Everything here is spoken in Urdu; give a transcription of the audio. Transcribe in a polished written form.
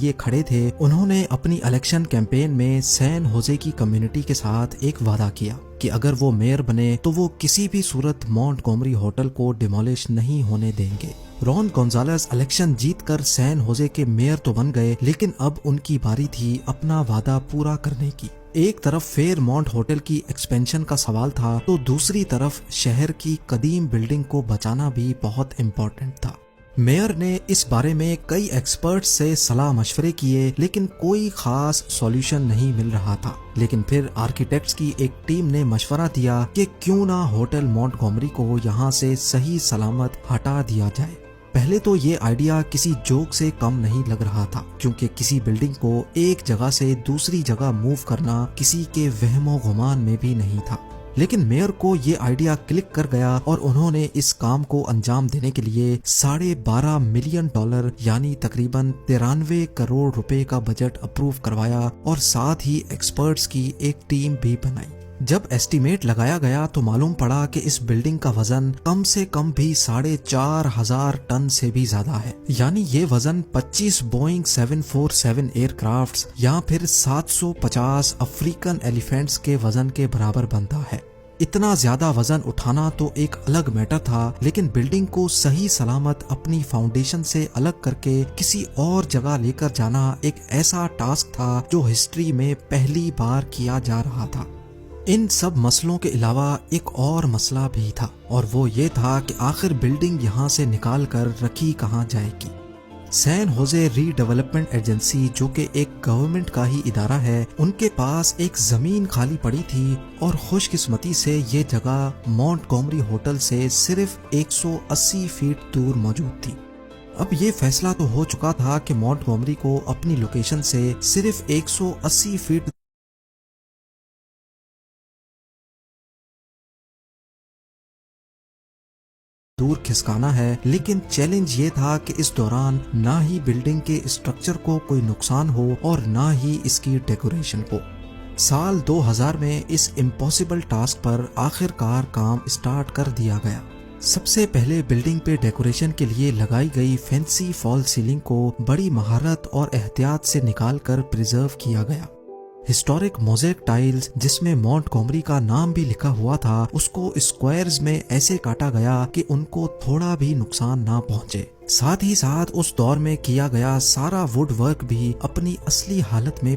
یہ کھڑے تھے، انہوں نے اپنی الیکشن کیمپین میں سین ہوزے کی کمیونٹی کے ساتھ ایک وعدہ کیا کہ اگر وہ میئر بنے تو وہ کسی بھی صورت مونٹگومری ہوٹل کو ڈیمولش نہیں ہونے دیں گے۔ رون گونزالز الیکشن جیت کر سین ہوزے کے میئر تو بن گئے، لیکن اب ان کی باری تھی اپنا وعدہ پورا کرنے کی۔ ایک طرف فیر مونٹ ہوٹل کی ایکسپینشن کا سوال تھا تو دوسری طرف شہر کی قدیم بلڈنگ کو بچانا بھی بہت امپورٹنٹ تھا۔ میئر نے اس بارے میں کئی ایکسپرٹس سے صلاح مشورے کیے، لیکن کوئی خاص سولوشن نہیں مل رہا تھا۔ لیکن پھر آرکیٹیکٹس کی ایک ٹیم نے مشورہ دیا کہ کیوں نہ ہوٹل مونٹگومری کو یہاں سے صحیح سلامت ہٹا دیا جائے۔ پہلے تو یہ آئیڈیا کسی جوک سے کم نہیں لگ رہا تھا، کیونکہ کسی بلڈنگ کو ایک جگہ سے دوسری جگہ موو کرنا کسی کے وہم و گمان میں بھی نہیں تھا۔ لیکن میئر کو یہ آئیڈیا کلک کر گیا اور انہوں نے اس کام کو انجام دینے کے لیے $12.5 ملین یعنی تقریباً 93 کروڑ روپے کا بجٹ اپروو کروایا اور ساتھ ہی ایکسپرٹس کی ایک ٹیم بھی بنائی۔ جب ایسٹیمیٹ لگایا گیا تو معلوم پڑا کہ اس بلڈنگ کا وزن کم سے کم بھی 4,500 ٹن سے بھی زیادہ ہے، یعنی یہ وزن 25 بوئنگ 747 ایئر کرافٹس یا پھر 750 افریقن ایلیفینٹس کے وزن کے برابر بنتا ہے۔ اتنا زیادہ وزن اٹھانا تو ایک الگ میٹر تھا، لیکن بلڈنگ کو صحیح سلامت اپنی فاؤنڈیشن سے الگ کر کے کسی اور جگہ لے کر جانا ایک ایسا ٹاسک تھا جو ہسٹری میں پہلی بار کیا جا رہا تھا۔ ان سب مسئلوں کے علاوہ ایک اور مسئلہ بھی تھا، اور وہ یہ تھا کہ آخر بلڈنگ یہاں سے نکال کر رکھی کہاں جائے گی۔ سین ہوزے ری ڈیولپمنٹ ایجنسی، جو کہ ایک گورنمنٹ کا ہی ادارہ ہے، ان کے پاس ایک زمین خالی پڑی تھی اور خوش قسمتی سے یہ جگہ مونٹگومری ہوٹل سے صرف 180 فیٹ دور موجود تھی۔ اب یہ فیصلہ تو ہو چکا تھا کہ مونٹگومری کو اپنی لوکیشن سے صرف 180 فیٹ دور کھسکانا ہے، لیکن چیلنج یہ تھا کہ اس دوران نہ ہی بلڈنگ کے اسٹرکچر کو کوئی نقصان ہو اور نہ ہی اس کی ڈیکوریشن کو۔ سال 2000 میں اس امپاسبل ٹاسک پر آخر کار کام اسٹارٹ کر دیا گیا۔ سب سے پہلے بلڈنگ پہ ڈیکوریشن کے لیے لگائی گئی فینسی فال سیلنگ کو بڑی مہارت اور احتیاط سے نکال کر پریزرو کیا گیا۔ ہسٹورک موزیک ٹائلز، جس میں مونٹگومری کا نام بھی لکھا ہوا تھا، اس کو اسکوائرز میں ایسے کاٹا گیا کہ ان کو تھوڑا بھی نقصان نہ پہنچے۔ ساتھ ہی ساتھ اس دور میں کیا گیا سارا ووڈ ورک بھی اپنی اصلی حالت میں